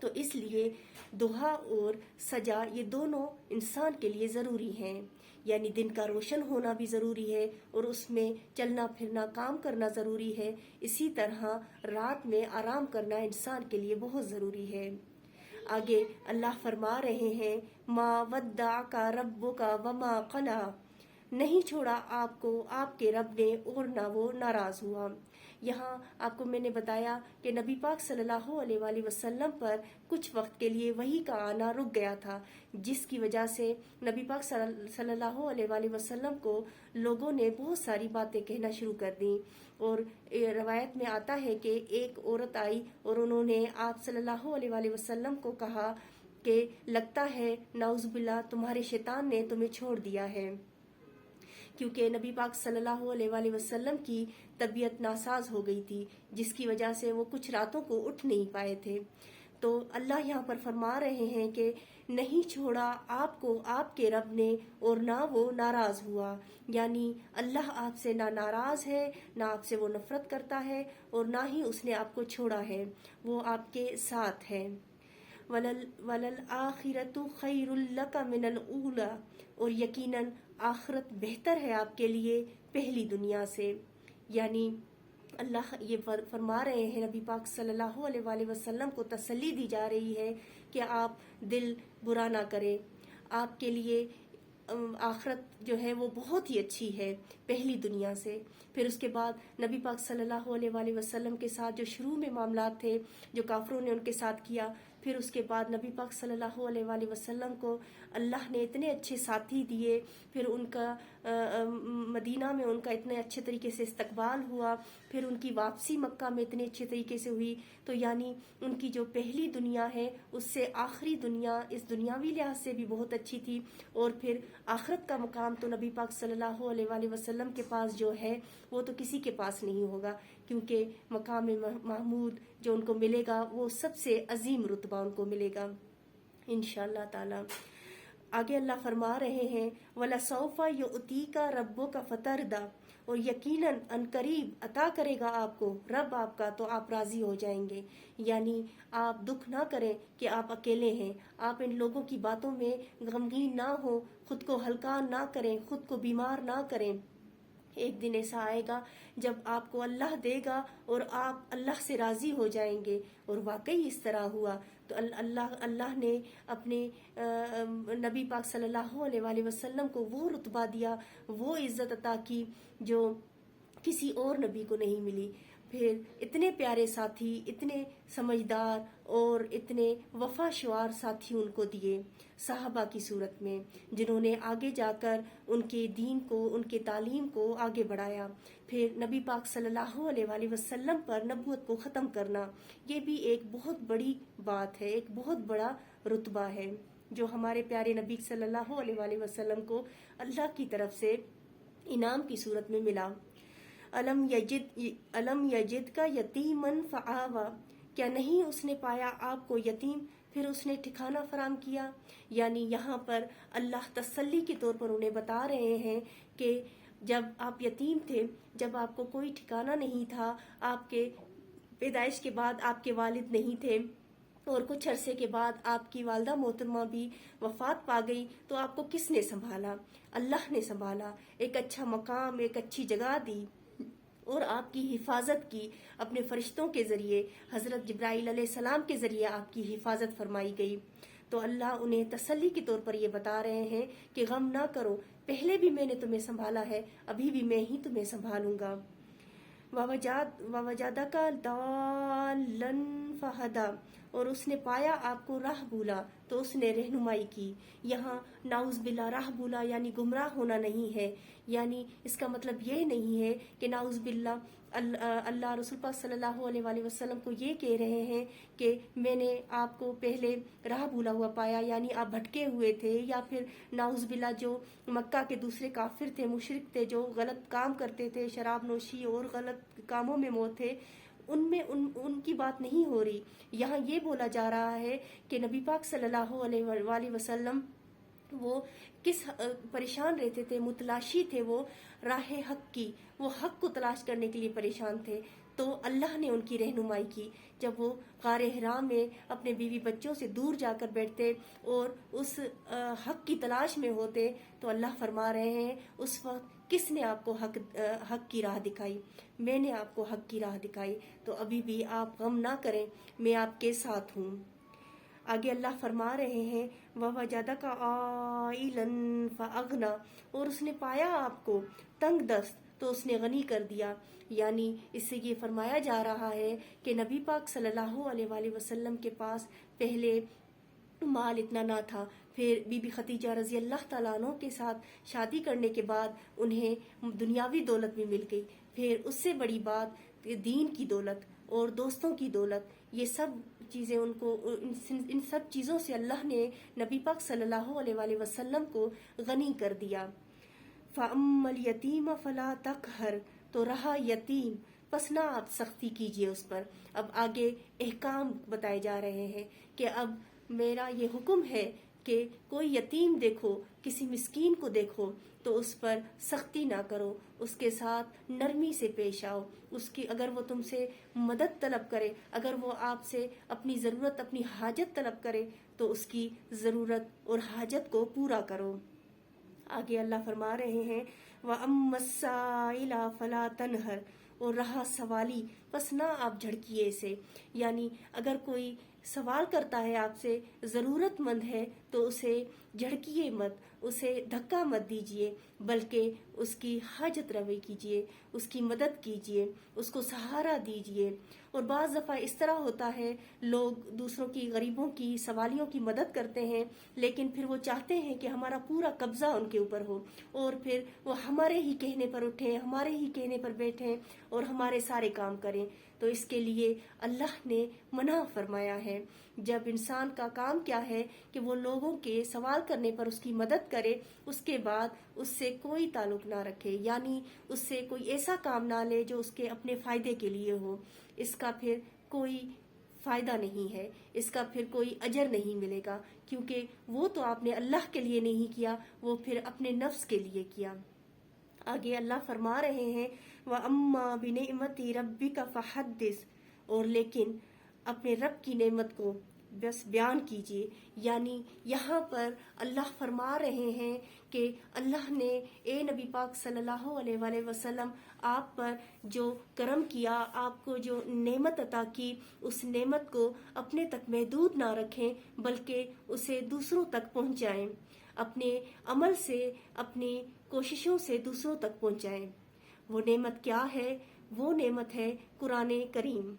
تو اس لیے دعا اور سجا یہ دونوں انسان کے لیے ضروری ہیں، یعنی دن کا روشن ہونا بھی ضروری ہے اور اس میں چلنا پھرنا کام کرنا ضروری ہے، اسی طرح رات میں آرام کرنا انسان کے لیے بہت ضروری ہے۔ آگے اللہ فرما رہے ہیں ما ودعک ربک وما قلی، نہیں چھوڑا آپ کو آپ کے رب نے اور نہ وہ ناراض ہوا۔ یہاں آپ کو میں نے بتایا کہ نبی پاک صلی اللہ علیہ وآلہ وسلم پر کچھ وقت کے لیے وحی کا آنا رک گیا تھا، جس کی وجہ سے نبی پاک صلی اللہ علیہ وآلہ وسلم کو لوگوں نے بہت ساری باتیں کہنا شروع کر دیں، اور روایت میں آتا ہے کہ ایک عورت آئی اور انہوں نے آپ صلی اللہ علیہ وآلہ وسلم کو کہا کہ لگتا ہے نعوذ باللہ تمہارے شیطان نے تمہیں چھوڑ دیا ہے، کیونکہ نبی پاک صلی اللہ علیہ وآلہ وسلم کی طبیعت ناساز ہو گئی تھی، جس کی وجہ سے وہ کچھ راتوں کو اٹھ نہیں پائے تھے۔ تو اللہ یہاں پر فرما رہے ہیں کہ نہیں چھوڑا آپ کو آپ کے رب نے اور نہ وہ ناراض ہوا، یعنی اللہ آپ سے نہ ناراض ہے، نہ آپ سے وہ نفرت کرتا ہے، اور نہ ہی اس نے آپ کو چھوڑا ہے، وہ آپ کے ساتھ ہے۔ وَلَلْآخِرَةُ خَيْرٌ لَكَ مِنَ الْأُولَى، اور یقیناً آخرت بہتر ہے آپ کے لیے پہلی دنیا سے، یعنی اللہ یہ فرما رہے ہیں، نبی پاک صلی اللہ علیہ وآلہ وسلم کو تسلی دی جا رہی ہے کہ آپ دل برا نہ کریں، آپ کے لیے آخرت جو ہے وہ بہت ہی اچھی ہے پہلی دنیا سے۔ پھر اس کے بعد نبی پاک صلی اللہ علیہ وآلہ وسلم کے ساتھ جو شروع میں معاملات تھے جو کافروں نے ان کے ساتھ کیا، پھر اس کے بعد نبی پاک صلی اللہ علیہ وآلہ وسلم کو اللہ نے اتنے اچھے ساتھی دیے، پھر ان کا مدینہ میں ان کا اتنے اچھے طریقے سے استقبال ہوا، پھر ان کی واپسی مکہ میں اتنے اچھے طریقے سے ہوئی، تو یعنی ان کی جو پہلی دنیا ہے اس سے آخری دنیا اس دنیاوی لحاظ سے بھی بہت اچھی تھی، اور پھر آخرت کا مقام تو نبی پاک صلی اللہ علیہ وآلہ وسلم کے پاس جو ہے وہ تو کسی کے پاس نہیں ہوگا، کیونکہ مقام محمود جو ان کو ملے گا وہ سب سے عظیم رتبہ ان کو ملے گا انشاءاللہ تعالی۔ آگے اللہ فرما رہے ہیں وَلَسَوْفَ يُؤْتِيكَ رَبُّكَ فَتَرْضَىٰ، اور یقیناً عنقریب عطا کرے گا آپ کو رب آپ کا تو آپ راضی ہو جائیں گے، یعنی آپ دکھ نہ کریں کہ آپ اکیلے ہیں، آپ ان لوگوں کی باتوں میں غمگین نہ ہو، خود کو ہلکا نہ کریں، خود کو بیمار نہ کریں۔ ایک دن ایسا آئے گا جب آپ کو اللہ دے گا اور آپ اللہ سے راضی ہو جائیں گے، اور واقعی اس طرح ہوا۔ تو اللہ نے اپنے نبی پاک صلی اللہ علیہ وآلہ وسلم کو وہ رتبہ دیا، وہ عزت عطا کی جو کسی اور نبی کو نہیں ملی۔ پھر اتنے پیارے ساتھی، اتنے سمجھدار اور اتنے وفا شعار ساتھی ان کو دیے صحابہ کی صورت میں، جنہوں نے آگے جا کر ان کے دین کو، ان کے تعلیم کو آگے بڑھایا۔ پھر نبی پاک صلی اللہ علیہ وآلہ وسلم پر نبوت کو ختم کرنا، یہ بھی ایک بہت بڑی بات ہے، ایک بہت بڑا رتبہ ہے جو ہمارے پیارے نبی صلی اللہ علیہ وآلہ وسلم کو اللہ کی طرف سے انعام کی صورت میں ملا۔ علم یجد کا یتیمن فآوا، کیا نہیں اس نے پایا آپ کو یتیم پھر اس نے ٹھکانہ فراہم کیا، یعنی یہاں پر اللہ تسلی کے طور پر انہیں بتا رہے ہیں کہ جب آپ یتیم تھے، جب آپ کو کوئی ٹھکانہ نہیں تھا، آپ کے پیدائش کے بعد آپ کے والد نہیں تھے، اور کچھ عرصے کے بعد آپ کی والدہ محترمہ بھی وفات پا گئی، تو آپ کو کس نے سنبھالا؟ اللہ نے سنبھالا، ایک اچھا مقام، ایک اچھی جگہ دی، اور آپ کی حفاظت کی اپنے فرشتوں کے ذریعے، حضرت جبرائیل علیہ السلام کے ذریعے آپ کی حفاظت فرمائی گئی۔ تو اللہ انہیں تسلی کے طور پر یہ بتا رہے ہیں کہ غم نہ کرو، پہلے بھی میں نے تمہیں سنبھالا ہے، ابھی بھی میں ہی تمہیں سنبھالوں گا۔ وَوَجَدَكَ ضَالًّا فَهَدَىٰ، اور اس نے پایا آپ کو راہ بھولا تو اس نے رہنمائی کی۔ یہاں نعوذ باللہ راہ بھولا یعنی گمراہ ہونا نہیں ہے، یعنی اس کا مطلب یہ نہیں ہے کہ نعوذ باللہ اللہ رسول پاک صلی اللہ علیہ وآلہ وسلم کو یہ کہہ رہے ہیں کہ میں نے آپ کو پہلے راہ بھولا ہوا پایا، یعنی آپ بھٹکے ہوئے تھے، یا پھر نعوذ باللہ جو مکہ کے دوسرے کافر تھے، مشرک تھے، جو غلط کام کرتے تھے، شراب نوشی اور غلط کاموں میں موت تھے، ان کی بات نہیں ہو رہی۔ یہاں یہ بولا جا رہا ہے کہ نبی پاک صلی اللہ علیہ وآلہ وسلم وہ کس پریشان رہتے تھے، متلاشی تھے، وہ راہ حق کی، وہ حق کو تلاش کرنے کے لیے پریشان تھے۔ تو اللہ نے ان کی رہنمائی کی. جب وہ غار حرا میں اپنے بیوی بچوں سے دور جا کر بیٹھتے اور اس حق کی تلاش میں ہوتے تو اللہ فرما رہے ہیں اس وقت کس نے آپ کو حق کی راہ دکھائی؟ میں نے آپ کو حق کی راہ دکھائی. تو ابھی بھی آپ غم نہ کریں، میں آپ کے ساتھ ہوں. آگے اللہ فرما رہے ہیں وَوَجَدَكَ عَائِلًا فَأَغْنَىٰ، اور اس نے پایا آپ کو تنگ دست تو اس نے غنی کر دیا. یعنی اس سے یہ فرمایا جا رہا ہے کہ نبی پاک صلی اللہ علیہ وآلہ وسلم کے پاس پہلے مال اتنا نہ تھا. پھر بی بی خدیجہ رضی اللہ تعالیٰ عنہ کے ساتھ شادی کرنے کے بعد انہیں دنیاوی دولت بھی مل گئی. پھر اس سے بڑی بات دین کی دولت اور دوستوں کی دولت، یہ سب چیزیں ان کو ان سب چیزوں سے اللہ نے نبی پاک صلی اللہ علیہ وآلہ وسلم کو غنی کر دیا. فَأَمَّا الْيَتِيمَ فَلَا تَقْهَرْ، تو رہا یتیم پس نہ آپ سختی کیجیے اس پر. اب آگے احکام بتائے جا رہے ہیں کہ اب میرا یہ حکم ہے کہ کوئی یتیم دیکھو، کسی مسکین کو دیکھو تو اس پر سختی نہ کرو، اس کے ساتھ نرمی سے پیش آؤ. اس کی اگر وہ تم سے مدد طلب کرے، اگر وہ آپ سے اپنی ضرورت اپنی حاجت طلب کرے تو اس کی ضرورت اور حاجت کو پورا کرو. آگے اللہ فرما رہے ہیں وَأَمَّا السَّائِلَ فَلَا تَنْهَرْ، اور رہا سوالی پس نہ آپ جھڑکیے اسے. یعنی اگر کوئی سوال کرتا ہے آپ سے، ضرورت مند ہے تو اسے جھڑکیے مت، اسے دھکا مت دیجیے، بلکہ اس کی حاجت روائی کیجیے، اس کی مدد کیجیے، اس کو سہارا دیجیے. اور بعض دفعہ اس طرح ہوتا ہے لوگ دوسروں کی، غریبوں کی، سوالیوں کی مدد کرتے ہیں لیکن پھر وہ چاہتے ہیں کہ ہمارا پورا قبضہ ان کے اوپر ہو اور پھر وہ ہمارے ہی کہنے پر اٹھیں، ہمارے ہی کہنے پر بیٹھیں اور ہمارے سارے کام کریں. تو اس کے لیے اللہ نے منع فرمایا ہے. جب انسان کا کام کیا ہے کہ وہ لوگوں کے سوال کرنے پر اس کی مدد کرے، اس کے بعد اس سے کوئی تعلق نہ رکھے، یعنی اس سے کوئی ایسا کام نہ لے جو اس کے اپنے فائدے کے لیے ہو. اس کا پھر کوئی فائدہ نہیں ہے، اس کا پھر کوئی اجر نہیں ملے گا، کیونکہ وہ تو آپ نے اللہ کے لیے نہیں کیا، وہ پھر اپنے نفس کے لیے کیا. آگے اللہ فرما رہے ہیں وَأَمَّا بِنِعْمَتِ رَبِّكَ فَحَدِّثْ، اور لیکن اپنے رب کی نعمت کو بس بیان کیجیے. یعنی یہاں پر اللہ فرما رہے ہیں کہ اللہ نے اے نبی پاک صلی اللہ علیہ وآلہ وسلم آپ پر جو کرم کیا، آپ کو جو نعمت عطا کی، اس نعمت کو اپنے تک محدود نہ رکھیں بلکہ اسے دوسروں تک پہنچائیں، اپنے عمل سے، اپنی کوششوں سے دوسروں تک پہنچائیں. وہ نعمت کیا ہے؟ وہ نعمت ہے قرآن کریم.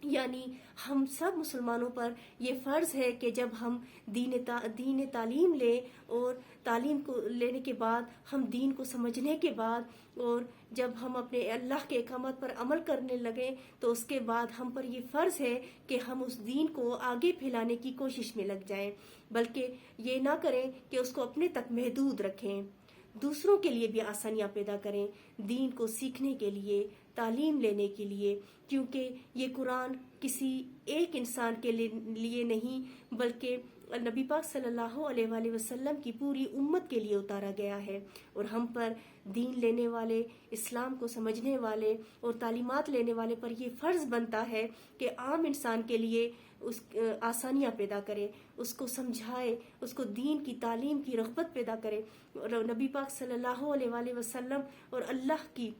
یعنی ہم سب مسلمانوں پر یہ فرض ہے کہ جب ہم دین تعلیم لیں اور تعلیم کو لینے کے بعد ہم دین کو سمجھنے کے بعد اور جب ہم اپنے اللہ کے احکامات پر عمل کرنے لگیں تو اس کے بعد ہم پر یہ فرض ہے کہ ہم اس دین کو آگے پھیلانے کی کوشش میں لگ جائیں، بلکہ یہ نہ کریں کہ اس کو اپنے تک محدود رکھیں، دوسروں کے لیے بھی آسانیاں پیدا کریں دین کو سیکھنے کے لیے، تعلیم لینے کے لیے. کیونکہ یہ قرآن کسی ایک انسان کے لیے نہیں بلکہ نبی پاک صلی اللہ علیہ وآلہ وسلم کی پوری امت کے لیے اتارا گیا ہے. اور ہم پر دین لینے والے، اسلام کو سمجھنے والے اور تعلیمات لینے والے پر یہ فرض بنتا ہے کہ عام انسان کے لیے اس آسانیاں پیدا کرے، اس کو سمجھائے، اس کو دین کی تعلیم کی رغبت پیدا کرے اور نبی پاک صلی اللہ علیہ وآلہ وسلم اور اللہ کی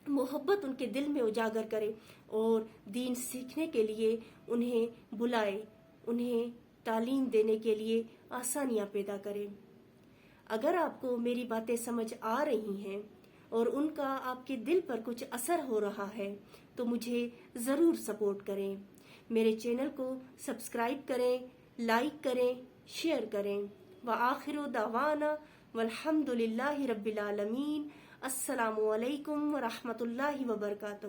محبت ان کے دل میں اجاگر کرے اور دین سیکھنے کے لیے انہیں بلائے، انہیں تعلیم دینے کے لیے آسانیاں پیدا کرے. اگر آپ کو میری باتیں سمجھ آ رہی ہیں اور ان کا آپ کے دل پر کچھ اثر ہو رہا ہے تو مجھے ضرور سپورٹ کریں، میرے چینل کو سبسکرائب کریں، لائک کریں، شیئر کریں. وآخر دعوانا والحمد للہ رب العالمین. السلام علیکم ورحمۃ اللہ وبرکاتہ.